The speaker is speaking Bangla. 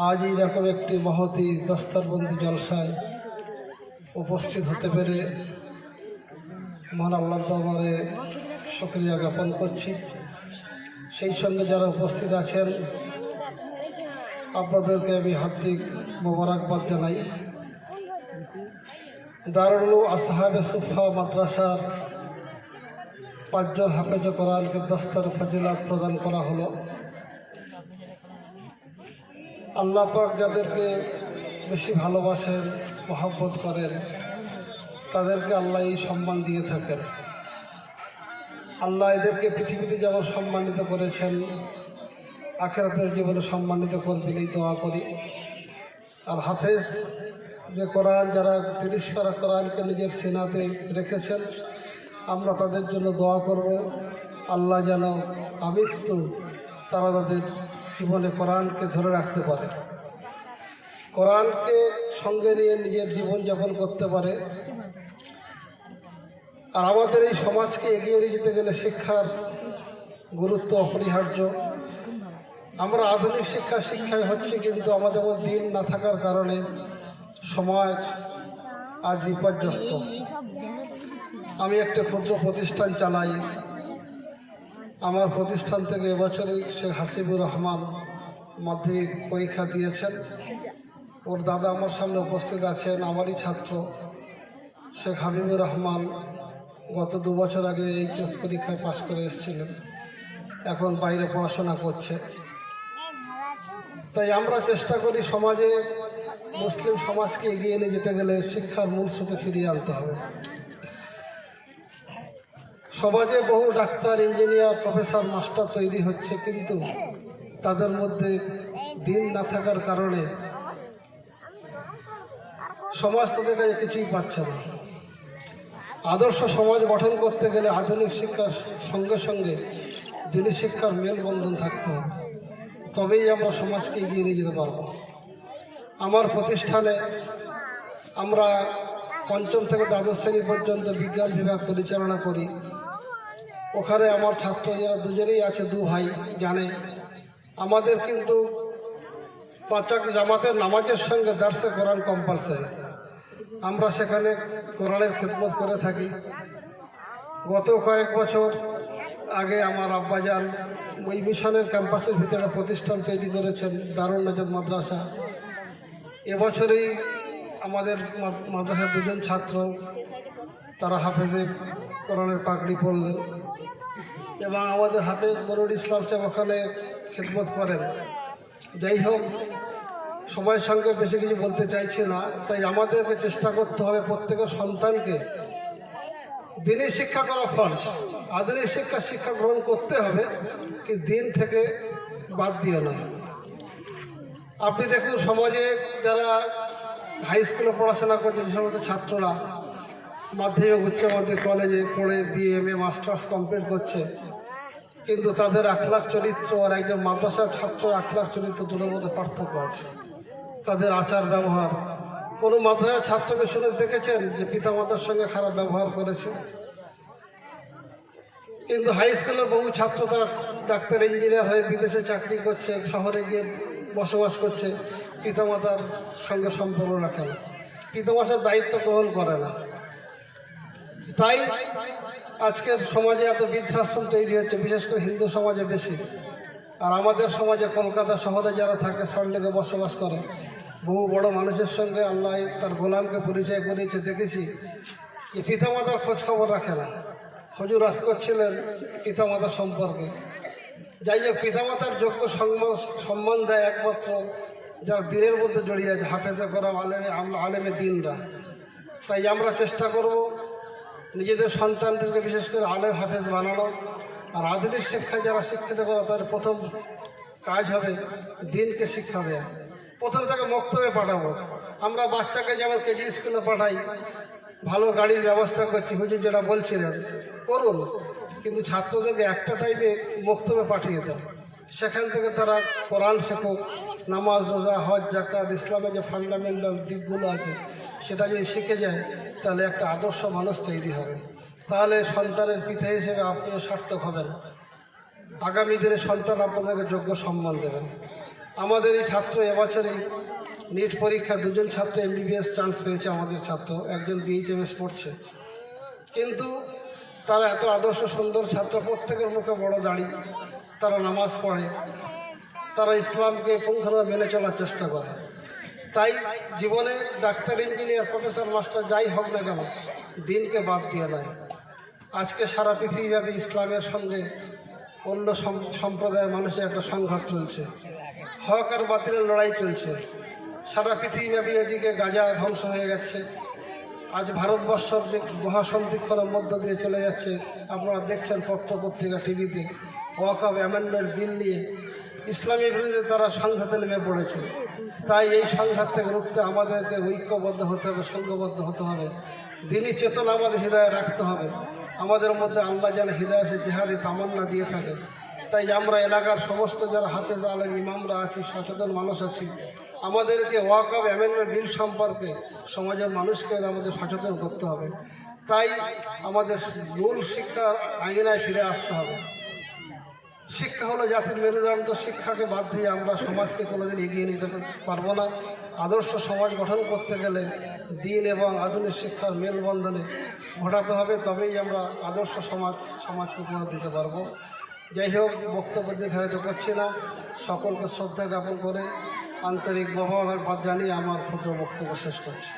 আজ এইরকম একটি মহতী দস্তরবন্দি জলসায় উপস্থিত হতে পেরে মহান আল্লাহর দরবারে শুকরিয়া জ্ঞাপন করছি। সেই সঙ্গে যারা উপস্থিত আছেন আপনাদেরকে আমি হার্দিক মোবারকবাদ জানাই। দারুল উলুম আসহাবে সুফা মাদ্রাসার 5 জন হাফেজ কোরআনকে দস্তার ফজিলাত প্রদান করা হলো। আল্লাহ পাক যাদেরকে বেশি ভালোবাসেন, মহব্বত করেন, তাদেরকে আল্লাহ এই সম্মান দিয়ে থাকেন। আল্লাহ এদেরকে পৃথিবীতে যেমন সম্মানিত করেছেন, আখিরাতের জীবনে সম্মানিত করবেন এই দোয়া করি। আর হাফেজ যে কোরআন, যারা 30 পারা কোরআনকে নিজের সিনাতে রেখেছেন, আমরা তাদের জন্য দোয়া করব। আল্লাহ যেন আমৃত্যু তারা তাদের জীবনে কোরআনকে ধরে রাখতে পারে, কোরআনকে সঙ্গে নিয়ে নিজের জীবনযাপন করতে পারে। আর আমাদের এই সমাজকে এগিয়ে নিয়ে যেতে গেলে শিক্ষার গুরুত্ব অপরিহার্য। আমরা আধুনিক শিক্ষায় হচ্ছে, কিন্তু আমাদের মধ্যে দিন না থাকার কারণে সমাজ আজ বিপর্যস্ত। আমি একটা ক্ষুদ্র প্রতিষ্ঠান চালাই। আমার প্রতিষ্ঠান থেকে এবছরই শেখ হাসিবুর রহমান মাধ্যমিক পরীক্ষা দিয়েছেন। ওর দাদা আমার সামনে উপস্থিত আছেন, আমারই ছাত্র শেখ হাবিবুর রহমান। গত 2 বছর আগে এইচএস পরীক্ষায় পাশ করে এসেছিলেন, এখন বাইরে পড়াশোনা করছে। তাই আমরা চেষ্টা করি সমাজে, মুসলিম সমাজকে এগিয়ে নিয়ে যেতে গেলে শিক্ষার মূল স্রোতে ফিরিয়ে আনতে হবে। সমাজে বহু ডাক্তার, ইঞ্জিনিয়ার, প্রফেসর, মাস্টার তৈরি হচ্ছে, কিন্তু তাদের মধ্যে দিন না থাকার কারণে সমাজ তাদের কাছে কিছুই পাচ্ছে না। আদর্শ সমাজ গঠন করতে গেলে আধুনিক শিক্ষার সঙ্গে সঙ্গে দিনী শিক্ষার মেলবন্ধন থাকতে হবে, তবেই আমরা সমাজকে এগিয়ে নিয়ে যেতে পারব। আমার প্রতিষ্ঠানে আমরা 5ম থেকে 12 শ্রেণী পর্যন্ত বিজ্ঞান বিভাগ পরিচালনা করি। ওখানে আমার ছাত্র যারা দুজনেই আছে, 2 ভাই, জানে আমাদের কিন্তু 5 ওয়াক্ত জামাতের নামাজের সঙ্গে দার্সে কোরআন কম্পালসারি। আমরা সেখানে কোরআনের খিদমত করে থাকি। গত কয়েক বছর আগে আমার আব্বাজান ওই মিশনের ক্যাম্পাসের ভিতরে প্রতিষ্ঠান তৈরি করেছেন, দারুল নাজাত মাদ্রাসা। এবছরেই আমাদের মাদ্রাসার 2 জন ছাত্র তারা হাফেজে কোরআনের পাগড়ি পরলেন, এবং আমাদের হাফেজ মনিরুল ইসলাম সাহেব ওখানে খিদমত করেন। যাই হোক, সময়ের সঙ্গে বেশি কিছু বলতে চাইছি না। তাই আমাদেরকে চেষ্টা করতে হবে প্রত্যেকের সন্তানকে দিনী শিক্ষা করা ফরজ। আধুনিক শিক্ষা গ্রহণ করতে হবে, কিন্তু দিন থেকে বাদ দিয়ে না। আপনি দেখুন, সমাজে যারা হাই স্কুলে পড়াশোনা করছে, যে সমস্ত ছাত্ররা মাধ্যমিক, উচ্চ মাধ্যমিক, কলেজে পড়ে BA, MA, মাস্টার্স কমপ্লিট করছে, কিন্তু তাদের আখলাক চরিত্র আর একজন মাদ্রাসার ছাত্র আখলাক চরিত্র দুটোর মধ্যে পার্থক্য আছে। তাদের আচার ব্যবহার, কোনো মাদ্রাসার ছাত্রকে শুনে দেখেছেন যে পিতামাতার সঙ্গে খারাপ ব্যবহার করেছে? কিন্তু হাই স্কুলের বহু ছাত্র তারা ডাক্তার, ইঞ্জিনিয়ার হয়ে বিদেশে চাকরি করছে, শহরে গিয়ে বসবাস করছে, পিতামাতার সঙ্গে সম্পর্ক রাখে না, পিতামাতার দায়িত্ব গ্রহণ করে না। তাই আজকের সমাজে এত বৃদ্ধাশ্রম তৈরি হচ্ছে, বিশেষ করে হিন্দু সমাজে বেশি। আর আমাদের সমাজে কলকাতা শহরে যারা থাকে, সল্টলেকে বসবাস করে, বহু বড় মানুষের সঙ্গে আল্লাহ তার গোলামকে পরিচয় করিয়েছে। দেখেছি যে পিতামাতার খোঁজ খবর রাখে না। হুজুর আজ করছিলেন পিতামাতা সম্পর্কে। যাই হোক, পিতামাতার যোগ্য সম্মান দেয় একমাত্র যারা দিনের মধ্যে জড়িয়ে আছে, হাফেজে করা আলেমে দিনরা। তাই আমরা চেষ্টা করব নিজেদের সন্তানদেরকে বিশেষ করে আলেম হাফেজ বানানো। আর আধুনিক শিক্ষায় যারা শিক্ষিত করা, তার প্রথম কাজ হবে দিনকে শিক্ষা দেওয়া। প্রথমে তাকে মক্তবে পাঠাবো। আমরা বাচ্চাকে যেমন কেজি স্কুলে পাঠাই, ভালো গাড়ির ব্যবস্থা করছি, হুজুর যেটা বলছিলেন করুন, কিন্তু ছাত্রদেরকে একটা টাইমে মক্তবে পাঠিয়ে দেন। সেখান থেকে তারা কোরআন শেখুক, নামাজ, রোজা, হজ, যাকাত, ইসলামের যে ফান্ডামেন্টাল দিকগুলো আছে সেটা যদি শিখে যায়, তাহলে একটা আদর্শ মানুষ তৈরি হবে। তাহলে সন্তানের পিতা হিসেবে আপনিও সার্থক হবেন। আগামী দিনে সন্তান আপনাদেরকে যোগ্য সম্মান দেবেন। আমাদের এই ছাত্র এবছরে নিট পরীক্ষা দুজন ছাত্র এমবিবিএস চান্স পেয়েছে। আমাদের ছাত্র একজন বিএইচএমএস পড়ছে, কিন্তু তারা এত আদর্শ সুন্দর ছাত্র, প্রত্যেকের মুখে বড় দাড়ি, তারা নামাজ পড়ে, তারা ইসলামকে পুঙ্খানুপুঙ্খ মেনে চলার চেষ্টা করে। তাই জীবনে ডাক্তার, ইঞ্জিনিয়ার, প্রফেসর, মাস্টার যাই হোক না কেন, দিনকে বাদ দিয়ে নয়। আজকে সারা পৃথিবীব্যাপী ইসলামের সঙ্গে অন্য সম্প্রদায়ের মানুষের একটা সংঘাত চলছে, হক আর বাতিলের লড়াই চলছে। সারা পৃথিবীব্যাপী এদিকে গাজা ধ্বংস হয়ে যাচ্ছে। আজ ভারতবর্ষের যে মহাসন্ধিক্ষণের মধ্য দিয়ে চলে যাচ্ছে, আপনারা দেখছেন পত্র পত্রিকা, টিভিতে ওয়াকফ অ্যামেন্ডমেন্ট বিল নিয়ে ইসলামের বিরুদ্ধে তারা সংঘাতে নেমে পড়েছে। তাই এই সংঘাত থেকে রুখতে আমাদেরকে ঐক্যবদ্ধ হতে হবে, সংঘবদ্ধ হতে হবে। দিনই চেতনা আমাদের হৃদয়ে রাখতে হবে। আমাদের মধ্যে আল্লাহ যেন হৃদয়ে জিহাদি তামান্না দিয়ে থাকে। তাই আমরা এলাকার সমস্ত যারা হাফেজ আলেম ইমামরা আছি, সচেতন মানুষ আছি, আমাদেরকে ওয়াকফ অ্যামেন্ডমেন্ট বিল সম্পর্কে সমাজের মানুষকে আমাদের সচেতন করতে হবে। তাই আমাদের মূল শিক্ষা আঙিনায় ফিরে আসতে হবে। শিক্ষা হলো জাতির মেরুদণ্ড। শিক্ষাকে বাদ দিয়ে আমরা সমাজকে কোনোদিন এগিয়ে নিতে পারবো না। আদর্শ সমাজ গঠন করতে গেলে দিন এবং আধুনিক শিক্ষার মেলবন্ধনে ঘটাতে হবে, তবেই আমরা আদর্শ সমাজকে উপহার দিতে পারবো। যাই হোক, বক্তব্য দীর্ঘায়িত করছি না। সকলকে শ্রদ্ধা জ্ঞাপন করে আন্তরিক মোবারকবাদ জানিয়ে আমার ক্ষুদ্র বক্তব্য শেষ করছি।